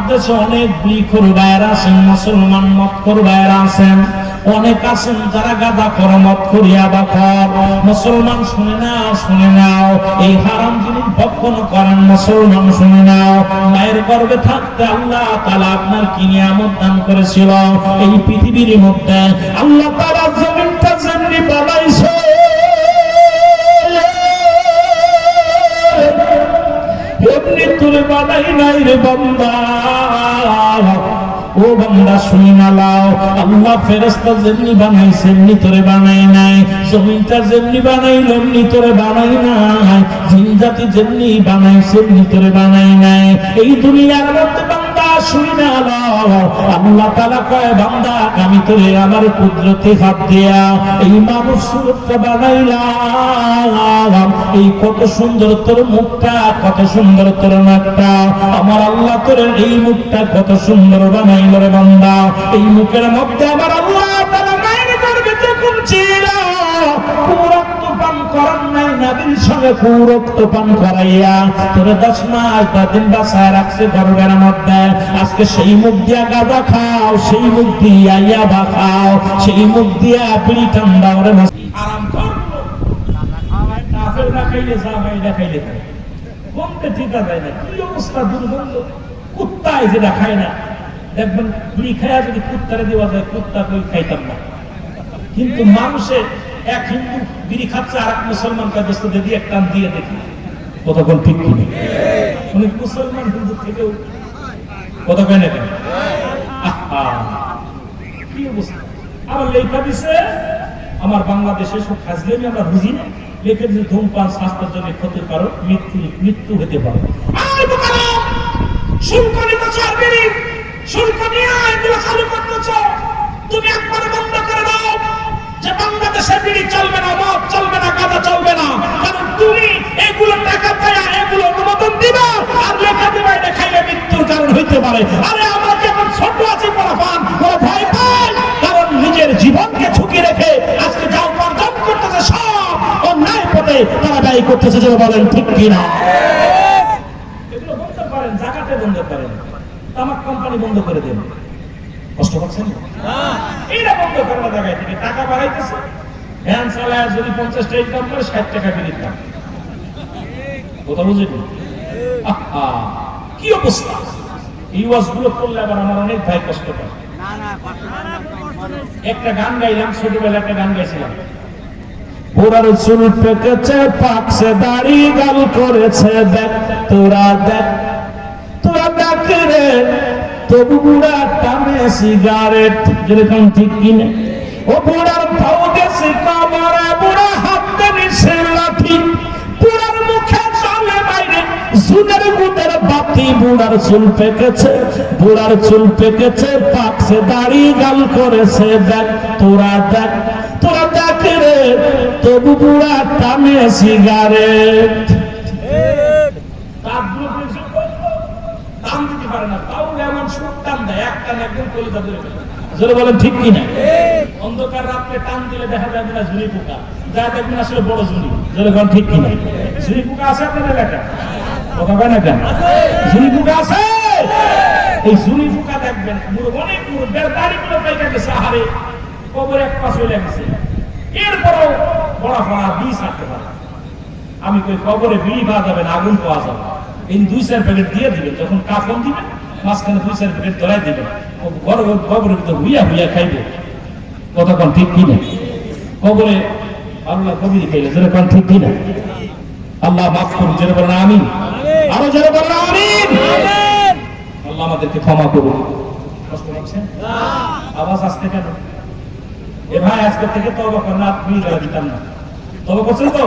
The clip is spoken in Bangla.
দেশে অনেক বিখুর ভাইরা আছেন, মুসলমান মতখোর ভাইরা আছেন, অনেক আছেন যারা গাঁজাখোর মদখোর ইয়াবাখোর। মুসলমান শুনে নাও, শুনে নাও, এই হারাম জিনিস ভক্ষণ করেন মুসলমান শুনে নাও। মায়ের গর্ভে থাকতে আল্লাহ তাআলা আপনার কি নিয়ামত দান করেছিল। এই পৃথিবীর মধ্যে আল্লাহ তাআলা জমিনটা যেমনি বানাইছে, এমনি তুলে বানাই নাই রে বান্দা। ও বান্দা শুনি না লাও, আল্লাহ ফেরেশতা যেমনি বানাইছে এমনি তোরে বানাই নাই। জমিনটা যেমনি বানাইল এমনি তোরে বানাই নাই। জিন জাতি যেমনি বানাইছে এমনি তোরে বানাই নাই। এই দুনিয়ার মধ্যে বান্দা শুনি না লাও, আল্লাহ তাআলা কয় বান্দা আমি তোরে আমার কুদরতি হাত দিয়া এই মানুষ সুরতটা বানাইলাম। এই কত সুন্দর তোর মুখটা, কত সুন্দর তোর নাকটা, আমার আল্লাহ তোর এই মুখটা কত সুন্দর বানাইল রে বান্দা। এই মুখের মধ্যে আমার আল্লাহ তাআলা মায়ের গর্ভে যখন ছিল রক্ত পান করান নাই, নবীর সঙ্গে রক্ত পান করাইয়া তোরে 10 মাস 10 দিন বাঁচায় রাখছে গর্ভের মধ্যে। আজকে সেই মুখ দিয়া গাঁজা খাও, সেই মুখ দিয়া ইয়াবা খাও, সেই মুখ দিয়া বিড়ি ঠান্ডা ওরে আরাম কর। কাফেররা খাইলে যা বাইরে খাইলে খায়, গন্ধে ঠিকা যায় না, কি অবস্থা দুর্গন্ধ। কুত্তায় যেটা খায় না, দেখবেন বিড়ি খায়া যদি কুত্তারে দেওয়া যায়, কুত্তা কই খাইতাম না। কিন্তু মানুষে এক হিন্দু বিড়ি খাচ্ছে, আর এক মুসলমানকে দোস্ত দিয়ে এক টান দিয়ে দেখি, কতক্ষণ ঠিক কিনে অনেক মুসলমান হিন্দু থেকেও কত কেন কেন কি অবস্থা। আবার লেখা দিছে আমার বাংলাদেশে সব খাজলেমি আমরা বুঝি না, লেখা দিছে ধূমপান স্বাস্থ্যের জন্য ক্ষতির কারণ, মৃত্যু হতে পারে। শুল্ক নিতেছ, শুল্ক নিয়ে এগুলো চালু করতেছ, তুমি একবারে বন্ধ করে দাও যে বাংলাদেশে বিড়ি চলবে না, মদ চলবে না, গাঁজা চলবে না। কারণ তুমি এগুলো টাকা পায়া এগুলো অনুমোদন দিবা আর লেখা দিবা এটা খাইলে মৃত্যুর কারণ হইতে পারে। আরে আমরা কেমন ছোট আছি পরাফান, ওরা ভয় পায়, কারণ নিজের জীবনকে ঝুঁকি রেখে আজকে যা উপার্জন করতেছে সব অন্যায় পথে তারা ব্যয় করতেছে। যে বলেন ঠিক কিনা? এগুলো বন্ধ করেন, জাকাতে বন্ধ করেন, তামাক কোম্পানি বন্ধ করে দেন। কষ্ট পাচ্ছেন এইটা বন্ধ করার জায়গায় থেকে টাকা বাড়াইতেছে, ভ্যান চালায় যদি 50 টাকা ইনকাম করে 60 টাকা বিড়ির দাম। কথা বুঝেন কি অবস্থা? এই ওয়াজগুলো করলে আবার আমার অনেক ভাই কষ্ট পায়। একটা গান গাইলাম, ছোটবেলায় একটা গান গাইছিলাম, বুড়ার চুল পেকেছে, পাকছে দাড়ি, গাল করেছে দেখ তোরা, দেখ তোরা দেখ রে, তবু বুড়া টানে সিগারেট। যেরকম ঠিক কিনে ও বুড়ার ভাও গেছে কামড়ে, বুড়া হাতে নিছে লাঠি, বুড়ার মুখে চলে বাইরে জুনের গুদের বাতি। বুড়ার চুল পেকেছে, বুড়ার চুল পেকেছে, পাকছে দাড়ি, গাল করেছে দেখ তোরা, দেখ তোরা দেখ রে, তবু বুড়া টানে সিগারেট। বলেন ঠিক কিনা? অন্ধকার রাত্রে টান দিলে দেখা যাবে না ঝুড়ি পোকা, যা দেখবেন আসলে বড় ঝুড়ি। বলেন ঠিক কিনা? ঝুড়ি পোকা আছে আপনাদের এলাকায়? কথা কয় না কেন? ঝুড়ি পোকা আছে। এই ঝুড়ি পোকা দেখবেন অনেক মুরগের দাড়িগুলো পাইকা গেছে, আহারে কবর এক পাশ হয়ে গেছে, এরপরও বড় ফড়া বিষ থাকতে পারে। আমি কই কবরে বিড়ি পাওয়া যাবে না, আগুন পাওয়া যাবে। এই 2-4 প্যাকেট দিয়ে দিবেন, যখন কাফন দিবেন মাঝখানে 2-4 প্যাকেট ধরাই দিবেন, কবরের ভিতরে হুইয়া হুইয়া খাইবে। কতক্ষণ ঠিক কিনা? কবরে আল্লাহ কবির খাইলে, যেরকম ঠিক কিনা? আল্লাহ মাফ করুন, যেন বলেন আমিন। আরো যেন বলেন আমিন। আল্লাহ আমাদেরকে ক্ষমা করুন। কষ্ট পাচ্ছেন? আওয়াজ আসতে কেন? এ ভাই আজকে থেকে তওবা করেন, আপনি দিতাম না। তওবা করছেন তো?